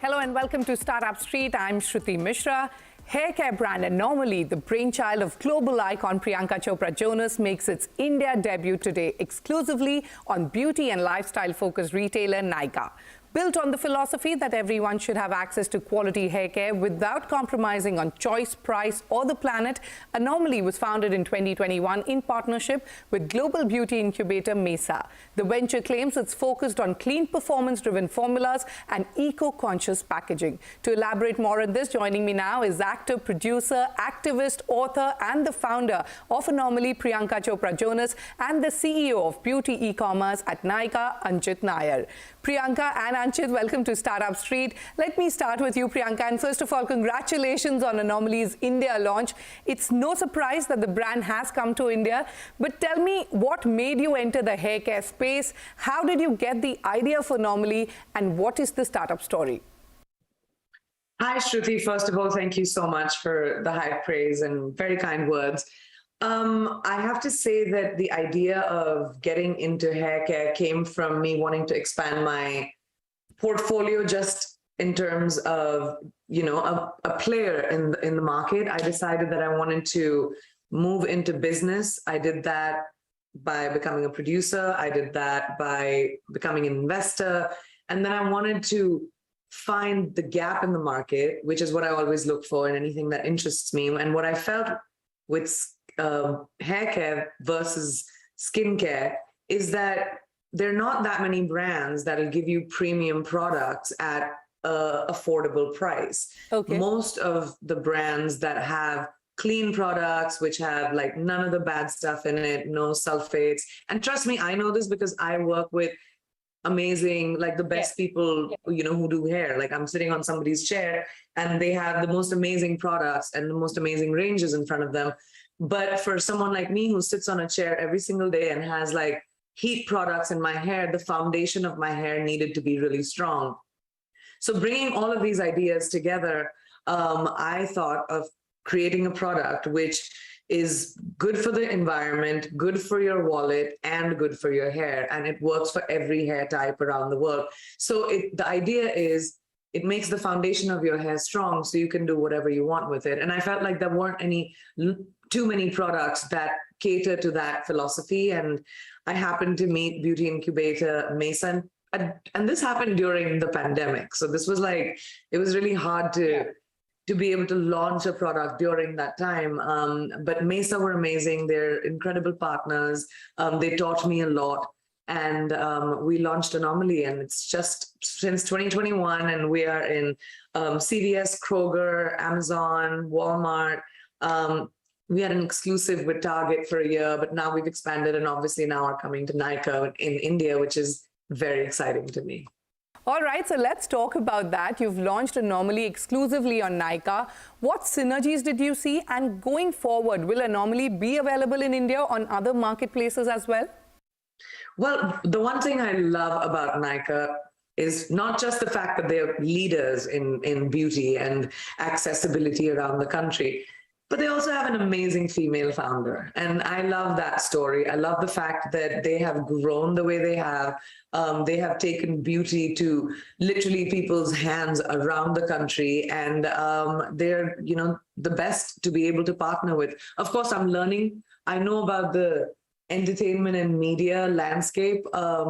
Hello and welcome to Startup Street. I'm Shruti Mishra. Haircare brand Anomaly, the brainchild of global icon Priyanka Chopra Jonas, makes its India debut today exclusively on beauty and lifestyle-focused retailer Nykaa. Built on the philosophy that everyone should have access to quality haircare without compromising on choice, price, or the planet, Anomaly was founded in 2021 in partnership with global beauty incubator Mesa. The venture claims it's focused on clean, performance-driven formulas and eco-conscious packaging. To elaborate more on this, joining me now is actor, producer, activist, author, and the founder of Anomaly, Priyanka Chopra Jonas, and the CEO of beauty e-commerce at Nykaa, Anchit Nayar. Priyanka and Anchit, welcome to Startup Street. Let me start with you, Priyanka. And first of all, congratulations on Anomaly's India launch. It's no surprise that the brand has come to India. But tell me, what made you enter the hair care space? How did you get the idea for Anomaly? And what is the startup story? Hi, Shruti. First of all, thank you so much for the high praise and very kind words. I have to say that the idea of getting into hair care came from me wanting to expand my portfolio just in terms of, a player in the market. I decided that I wanted to move into business. I did that by becoming a producer. I did that by becoming an investor. And then I wanted to find the gap in the market, which is what I always look for in anything that interests me. And what I felt with hair care versus skincare is that there are not that many brands that'll give you premium products at an affordable price. Okay. Most of the brands that have clean products, which have like none of the bad stuff in it, no sulfates. And trust me, I know this because I work with amazing, like the best people, who do hair. Like I'm sitting on somebody's chair and they have the most amazing products and the most amazing ranges in front of them. But for someone like me who sits on a chair every single day and has like heat products in my hair, the foundation of my hair needed to be really strong. So bringing all of these ideas together, I thought of creating a product which is good for the environment, good for your wallet, and good for your hair. And it works for every hair type around the world. So the idea is it makes the foundation of your hair strong so you can do whatever you want with it. And I felt like there weren't too many products that cater to that philosophy. And I happened to meet beauty incubator Mesa. And this happened during the pandemic. So this was like, it was really hard to be able to launch a product during that time. But Mesa were amazing. They're incredible partners. They taught me a lot. And we launched Anomaly, and it's just since 2021, and we are in CVS, Kroger, Amazon, Walmart. We had an exclusive with Target for a year, but now we've expanded and obviously now are coming to Nykaa in India, which is very exciting to me. All right, so let's talk about that. You've launched Anomaly exclusively on Nykaa. What synergies did you see? And going forward, will Anomaly be available in India on other marketplaces as well? Well, the one thing I love about Nykaa is not just the fact that they're leaders in beauty and accessibility around the country, but they also have an amazing female founder. And I love that story. I love the fact that they have grown the way they have. They have taken beauty to literally people's hands around the country. And they're, the best to be able to partner with. Of course, I'm learning. I know about the entertainment and media landscape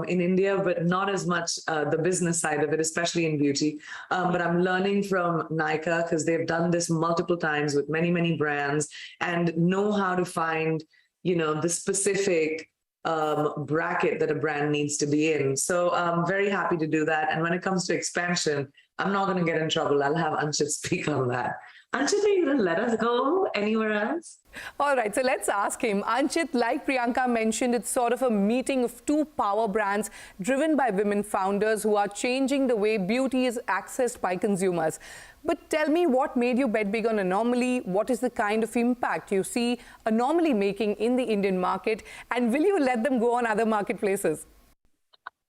in India, but not as much the business side of it, especially in beauty. But I'm learning from Nykaa because they've done this multiple times with many, many brands and know how to find, the specific bracket that a brand needs to be in. So I'm very happy to do that. And when it comes to expansion, I'm not going to get in trouble. I'll have Anchit speak on that. Anchit, are you going to let us go anywhere else? All right, so let's ask him. Anchit, like Priyanka mentioned, it's sort of a meeting of two power brands driven by women founders who are changing the way beauty is accessed by consumers. But tell me, what made you bet big on Anomaly? What is the kind of impact you see Anomaly making in the Indian market? And will you let them go on other marketplaces?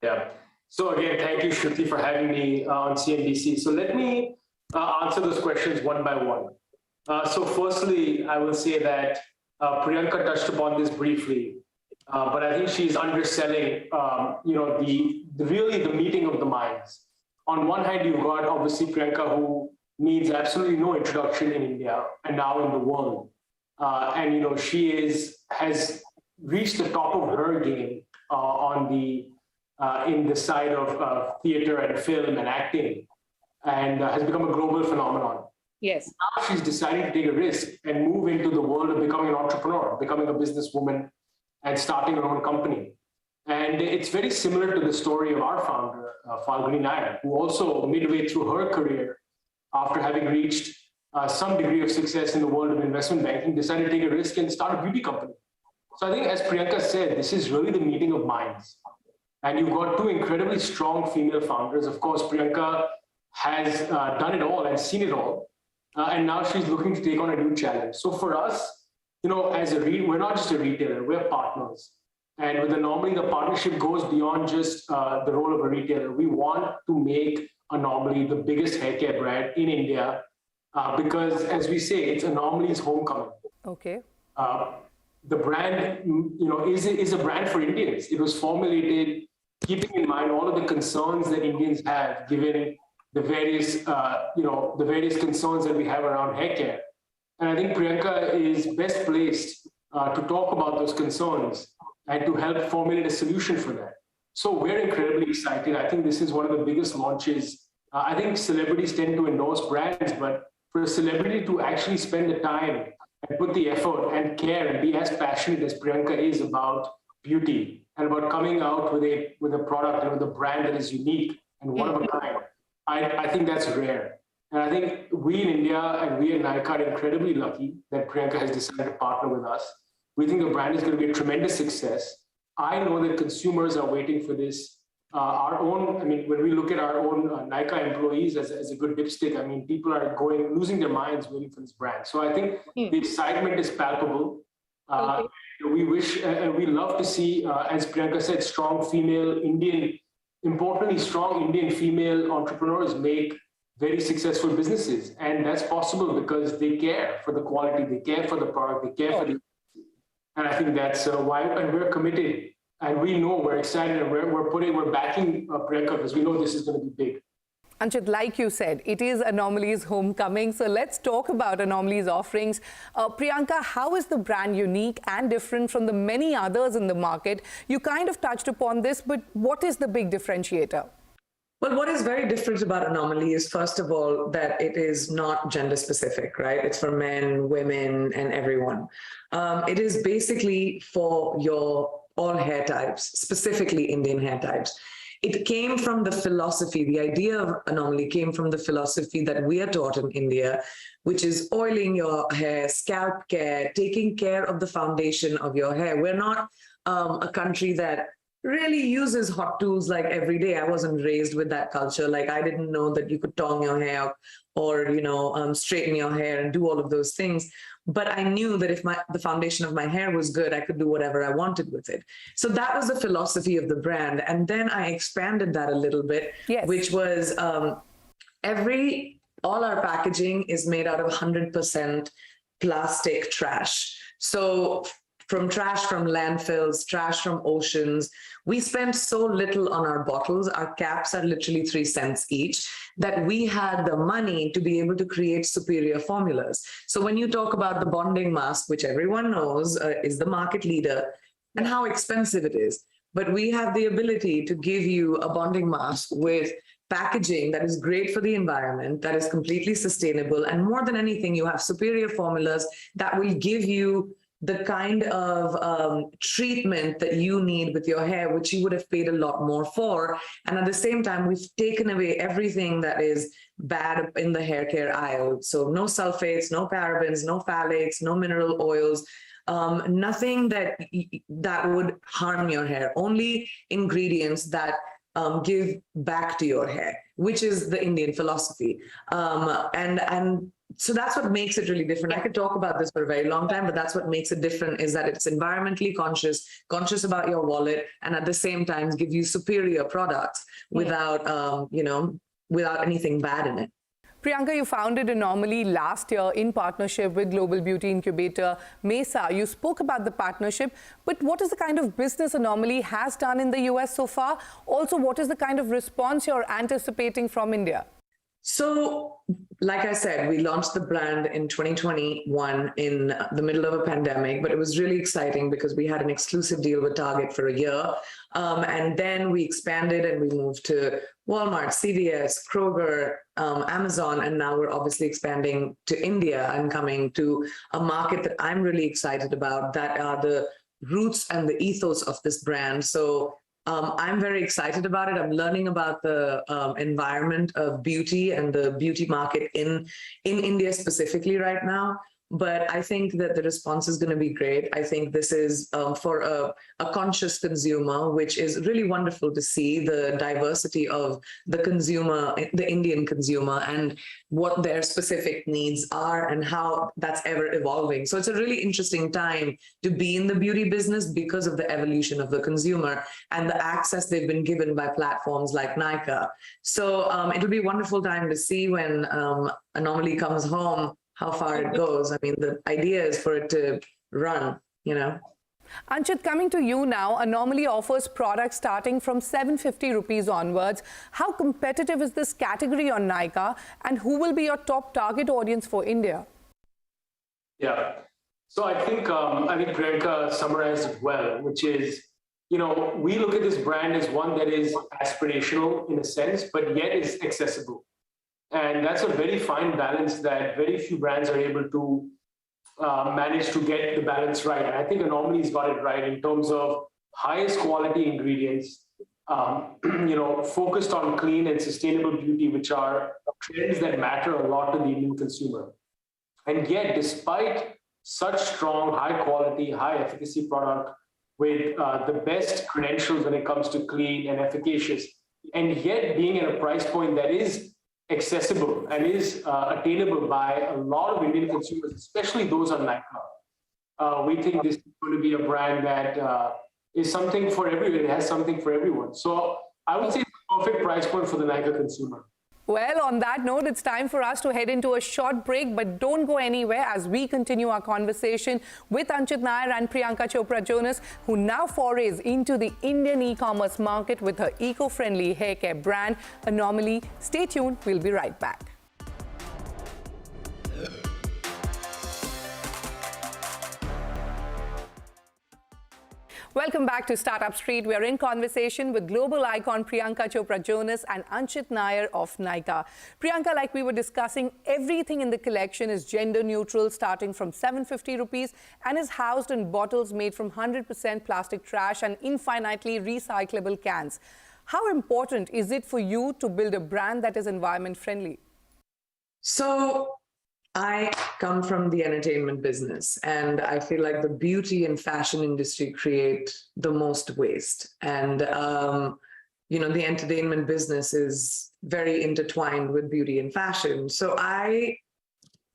Yeah. So again, thank you, Shruti, for having me on CNBC. So let me answer those questions one by one. So firstly, I will say that Priyanka touched upon this briefly, but I think she's underselling, really the meeting of the minds. on one hand, you've got obviously Priyanka, who needs absolutely no introduction in India and now in the world. And she has reached the top of her game in the side of theater and film and acting, and has become a global phenomenon. Yes. Now she's decided to take a risk and move into the world of becoming an entrepreneur, becoming a businesswoman, and starting her own company. And it's very similar to the story of our founder, Anomaly Nykaa, who also midway through her career, after having reached some degree of success in the world of investment banking, decided to take a risk and start a beauty company. So I think, as Priyanka said, this is really the meeting of minds. And you've got two incredibly strong female founders. Of course, Priyanka has done it all and seen it all. And now she's looking to take on a new challenge. So for us, we're not just a retailer, we're partners. And with Anomaly, the partnership goes beyond just the role of a retailer. We want to make Anomaly the biggest hair care brand in India because, as we say, it's Anomaly's homecoming. Okay. The brand, is a brand for Indians. It was formulated keeping in mind all of the concerns that Indians have, given the various concerns that we have around hair care. And I think Priyanka is best placed to talk about those concerns and to help formulate a solution for that. So we're incredibly excited. I think this is one of the biggest launches. I think celebrities tend to endorse brands, but for a celebrity to actually spend the time and put the effort and care and be as passionate as Priyanka is about beauty and about coming out with a product and with a brand that is unique and one of a kind, I think that's rare. And I think we in India and we in Nykaa are incredibly lucky that Priyanka has decided to partner with us. We think the brand is going to be a tremendous success. I know that consumers are waiting for this. When we look at our own Nykaa employees as a good dipstick, people are losing their minds waiting for this brand. So I think the excitement is palpable. Okay. We love to see, as Priyanka said, strong Indian female entrepreneurs make very successful businesses. And that's possible because they care for the quality, they care for the product, they care for the... And I think that's why, and we're committed. And we know, we're excited, and we're backing Priyanka because we know this is going to be big. Anchit, like you said, it is Anomaly's homecoming. So let's talk about Anomaly's offerings. Priyanka, how is the brand unique and different from the many others in the market? You kind of touched upon this, but what is the big differentiator? Well, what is very different about Anomaly is, first of all, that it is not gender specific, right? It's for men, women, and everyone. It is basically for all hair types, specifically Indian hair types. It came from the philosophy, the idea of Anomaly came from the philosophy that we are taught in India, which is oiling your hair, scalp care, taking care of the foundation of your hair. We're not a country that really uses hot tools like every day. I wasn't raised with that culture. Like, I didn't know that you could tong your hair or, straighten your hair and do all of those things. But I knew that if the foundation of my hair was good, I could do whatever I wanted with it. So that was the philosophy of the brand. And then I expanded that a little bit, yes, which was all our packaging is made out of 100% plastic trash. So from trash from landfills, trash from oceans. We spend so little on our bottles. Our caps are literally 3 cents each, that we had the money to be able to create superior formulas. So when you talk about the bonding mask, which everyone knows is the market leader, and how expensive it is, but we have the ability to give you a bonding mask with packaging that is great for the environment, that is completely sustainable, and more than anything, you have superior formulas that will give you the kind of treatment that you need with your hair, which you would have paid a lot more for. And at the same time, we've taken away everything that is bad in the hair care aisle. So no sulfates, no parabens, no phthalates, no mineral oils, nothing that would harm your hair, only ingredients that give back to your hair, which is the Indian philosophy. And so that's what makes it really different. I could talk about this for a very long time, but that's what makes it different, is that it's environmentally conscious about your wallet, and at the same time give you superior products without, without anything bad in it. Priyanka, you founded Anomaly last year in partnership with global beauty incubator Mesa. You spoke about the partnership, but what is the kind of business Anomaly has done in the US so far? Also, what is the kind of response you're anticipating from India? So, like I said, we launched the brand in 2021 in the middle of a pandemic, but it was really exciting because we had an exclusive deal with Target for a year. And then we expanded and we moved to Walmart, CVS, Kroger, Amazon, and now we're obviously expanding to India and coming to a market that I'm really excited about, that are the roots and the ethos of this brand. So I'm very excited about it. I'm learning about the environment of beauty and the beauty market in India specifically right now. But I think that the response is going to be great. I think this is for a conscious consumer, which is really wonderful to see the diversity of the consumer, the Indian consumer, and what their specific needs are and how that's ever evolving. So it's a really interesting time to be in the beauty business because of the evolution of the consumer and the access they've been given by platforms like Nykaa. So it'll be a wonderful time to see when Anomaly comes home, how far it goes. I mean, the idea is for it to run, you know. Anchit, coming to you now, Anomaly offers products starting from 750 rupees onwards. How competitive is this category on Nykaa, and who will be your top target audience for India? Yeah, so I think Priyanka summarized it well, which is, you know, we look at this brand as one that is aspirational in a sense, but yet is accessible. And that's a very fine balance that very few brands are able to manage to get the balance right. And I think Anomaly's got it right in terms of highest quality ingredients, you know, focused on clean and sustainable beauty, which are trends that matter a lot to the Indian consumer. And yet, despite such strong, high quality, high efficacy product with the best credentials when it comes to clean and efficacious, and yet being at a price point that is accessible and is attainable by a lot of Indian consumers, especially those on Nykaa. We think this is going to be a brand that is something for everyone. It has something for everyone. So I would say it's a perfect price point for the Nykaa consumer. Well, on that note, it's time for us to head into a short break, but don't go anywhere as we continue our conversation with Anchit Nayar and Priyanka Chopra Jonas, who now forays into the Indian e-commerce market with her eco-friendly hair care brand, Anomaly. Stay tuned, we'll be right back. Welcome back to Startup Street. We are in conversation with global icon Priyanka Chopra Jonas and Anchit Nayar of Nykaa. Priyanka, like we were discussing, everything in the collection is gender neutral, starting from 750 rupees, and is housed in bottles made from 100% plastic trash and infinitely recyclable cans. How important is it for you to build a brand that is environment friendly? So I come from the entertainment business, and I feel like the beauty and fashion industry create the most waste. And, you know, the entertainment business is very intertwined with beauty and fashion. So I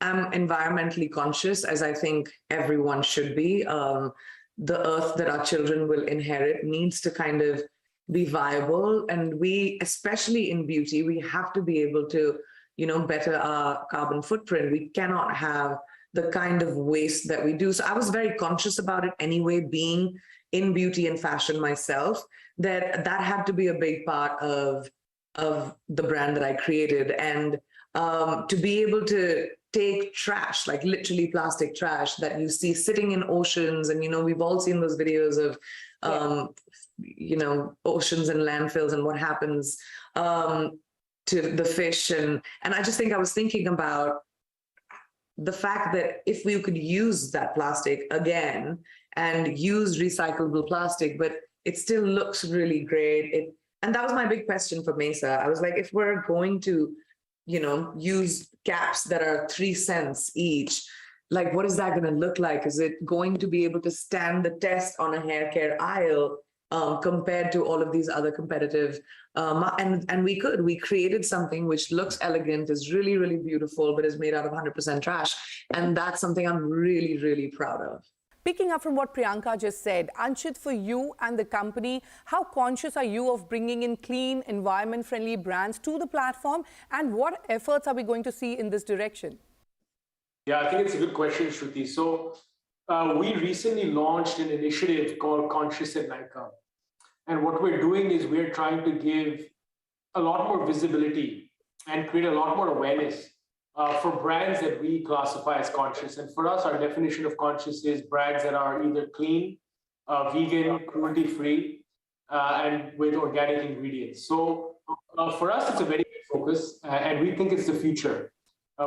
am environmentally conscious, as I think everyone should be. The earth that our children will inherit needs to kind of be viable. And we, especially in beauty, we have to be able to, you know, better our carbon footprint. We cannot have the kind of waste that we do. So I was very conscious about it anyway, being in beauty and fashion myself, that had to be a big part of the brand that I created. And to be able to take trash, like literally plastic trash that you see sitting in oceans, and, you know, we've all seen those videos of, you know, oceans and landfills and what happens to the fish. And I just think I was thinking about the fact that if we could use that plastic again and use recyclable plastic, but it still looks really great. And that was my big question for Mesa. I was like, if we're going to, you know, use caps that are 3 cents each, like, what is that going to look like? Is it going to be able to stand the test on a hair care aisle compared to all of these other competitive, and we created something which looks elegant, is really, really beautiful, but is made out of 100% trash. And that's something I'm really, really proud of. Picking up from what Priyanka just said, Anchit, for you and the company, how conscious are you of bringing in clean, environment-friendly brands to the platform, and what efforts are we going to see in this direction? Yeah, I think it's a good question, Shruti. So we recently launched an initiative called Conscious at Nykaa. And what we're doing is we're trying to give a lot more visibility and create a lot more awareness for brands that we classify as conscious. And for us, our definition of conscious is brands that are either clean, vegan, cruelty-free, and with organic ingredients. So for us, it's a very big focus, and we think it's the future.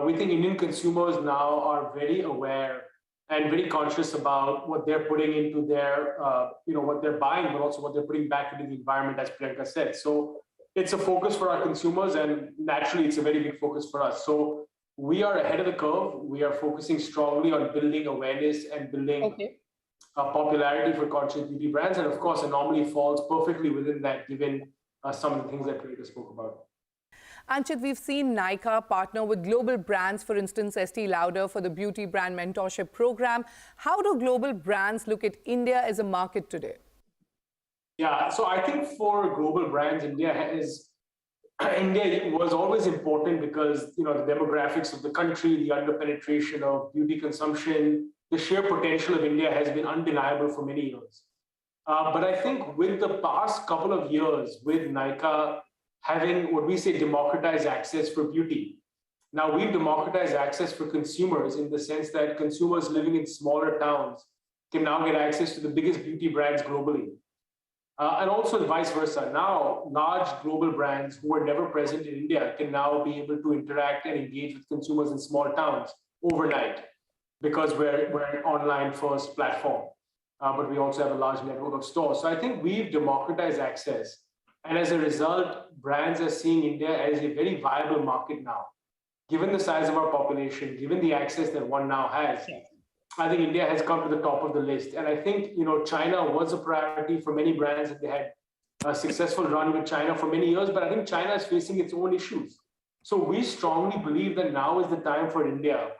We think Indian consumers now are very aware and very conscious about what they're putting into their, what they're buying, but also what they're putting back into the environment, as Priyanka said. So it's a focus for our consumers, and naturally, it's a very big focus for us. So we are ahead of the curve. We are focusing strongly on building awareness and building popularity for conscious beauty brands. And of course, Anomaly falls perfectly within that, given some of the things that Priyanka spoke about. Anchit, we've seen Nykaa partner with global brands, for instance, Estee Lauder for the Beauty Brand Mentorship Program. How do global brands look at India as a market today? Yeah, so I think for global brands, India was always important because the demographics of the country, the underpenetration of beauty consumption, the sheer potential of India has been undeniable for many years. But I think with the past couple of years, with Nykaa having what we say democratized access for beauty. Now we've democratized access for consumers in the sense that consumers living in smaller towns can now get access to the biggest beauty brands globally. And also vice versa. Now, large global brands who were never present in India can now be able to interact and engage with consumers in small towns overnight because we're an online first platform. But we also have a large network of stores. So I think we've democratized access. And as a result, brands are seeing India as a very viable market now. Given the size of our population, given the access that one now has, I think India has come to the top of the list. And I think, China was a priority for many brands, and they had a successful run with China for many years, but I think China is facing its own issues. So we strongly believe that now is the time for India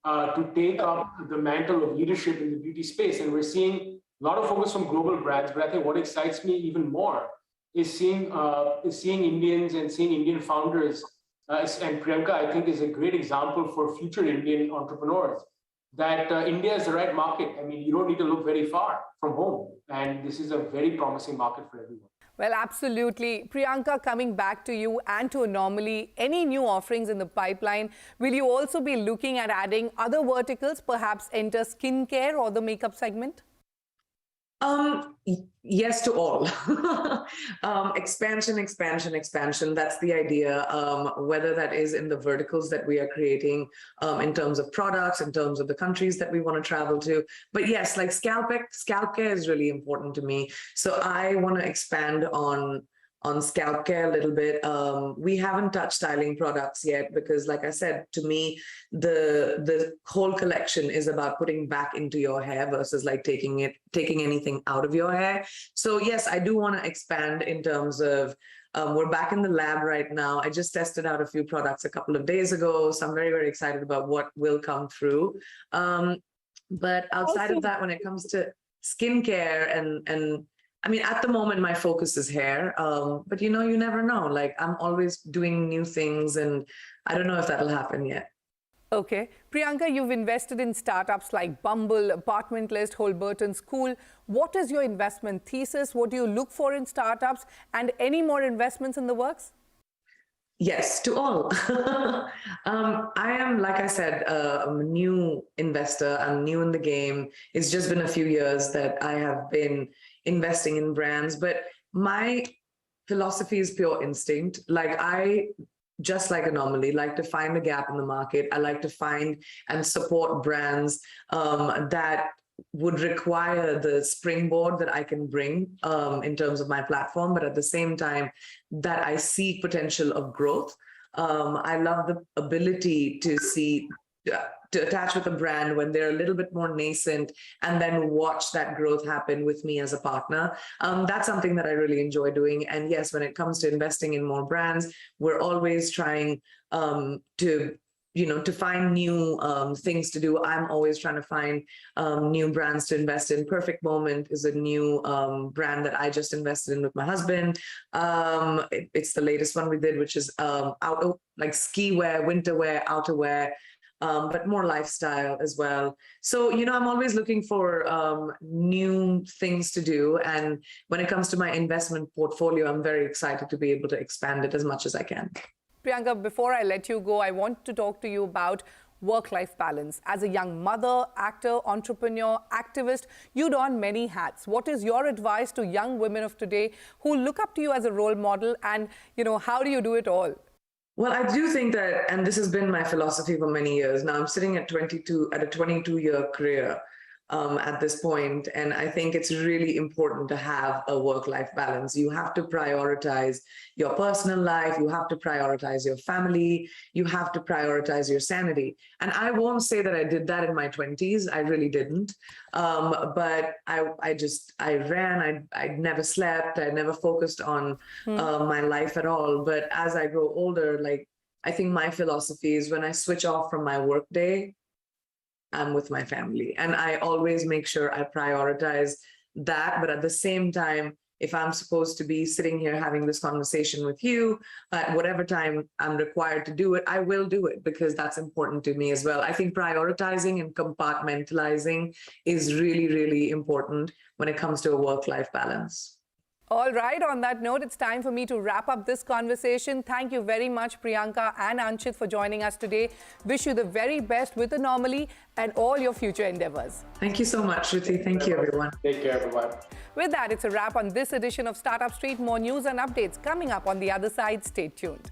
to take up the mantle of leadership in the beauty space. And we're seeing a lot of focus from global brands, but I think what excites me even more is seeing Indians and seeing Indian founders, and Priyanka, I think, is a great example for future Indian entrepreneurs, that India is the right market. I mean, you don't need to look very far from home, and this is a very promising market for everyone. Well, absolutely. Priyanka, coming back to you and to Anomaly, any new offerings in the pipeline? Will you also be looking at adding other verticals, perhaps enter skincare or the makeup segment? Yes to all. Expansion. That's the idea. Whether that is in the verticals that we are creating, in terms of products, in terms of the countries that we want to travel to. But yes, like scalp care is really important to me. So I want to expand on scalp care a little bit. We haven't touched styling products yet because, like I said, to me, the whole collection is about putting back into your hair versus like taking anything out of your hair. So yes, I do want to expand in terms of, we're back in the lab right now. I just tested out a few products a couple of days ago, so I'm very, very excited about what will come through. But outside of that, when it comes to skincare and I mean, at the moment, my focus is hair, but you never know. Like, I'm always doing new things, and I don't know if that'll happen yet. Okay. Priyanka, you've invested in startups like Bumble, Apartment List, Holberton School. What is your investment thesis? What do you look for in startups? And any more investments in the works? Yes, to all. I am, like I said, a new investor. I'm new in the game. It's just been a few years that I have been investing in brands, but my philosophy is pure instinct. Like just like Anomaly, like to find a gap in the market. I like to find and support brands that would require the springboard that I can bring in terms of my platform, but at the same time that I see potential of growth. I love the ability to attach with a brand when they're a little bit more nascent and then watch that growth happen with me as a partner. That's something that I really enjoy doing. And yes, when it comes to investing in more brands, we're always trying to to find new things to do. I'm always trying to find new brands to invest in. Perfect Moment is a new brand that I just invested in with my husband. It's the latest one we did, which is like ski wear, winter wear, outerwear, but more lifestyle as well. So, I'm always looking for new things to do. And when it comes to my investment portfolio, I'm very excited to be able to expand it as much as I can. Priyanka, before I let you go, I want to talk to you about work-life balance. As a young mother, actor, entrepreneur, activist, you don many hats. What is your advice to young women of today who look up to you as a role model, and how do you do it all? Well, I do think that, and this has been my philosophy for many years now, I'm sitting at 22, at a 22-year career at this point, and I think it's really important to have a work-life balance. You have to prioritize your personal life, you have to prioritize your family, you have to prioritize your sanity. And I won't say that I did that in my 20s, I really didn't. But I ran, I never slept, I never focused on my life at all. But as I grow older, I think my philosophy is when I switch off from my work day, I'm with my family. And I always make sure I prioritize that. But at the same time, if I'm supposed to be sitting here having this conversation with you, at whatever time I'm required to do it, I will do it, because that's important to me as well. I think prioritizing and compartmentalizing is really, really important when it comes to a work-life balance. All right, on that note, it's time for me to wrap up this conversation. Thank you very much, Priyanka and Anchit, for joining us today. Wish you the very best with Anomaly and all your future endeavors. Thank you so much, Shruti. Thank you, everyone. Take care, everyone. With that, it's a wrap on this edition of Startup Street. More news and updates coming up on the other side. Stay tuned.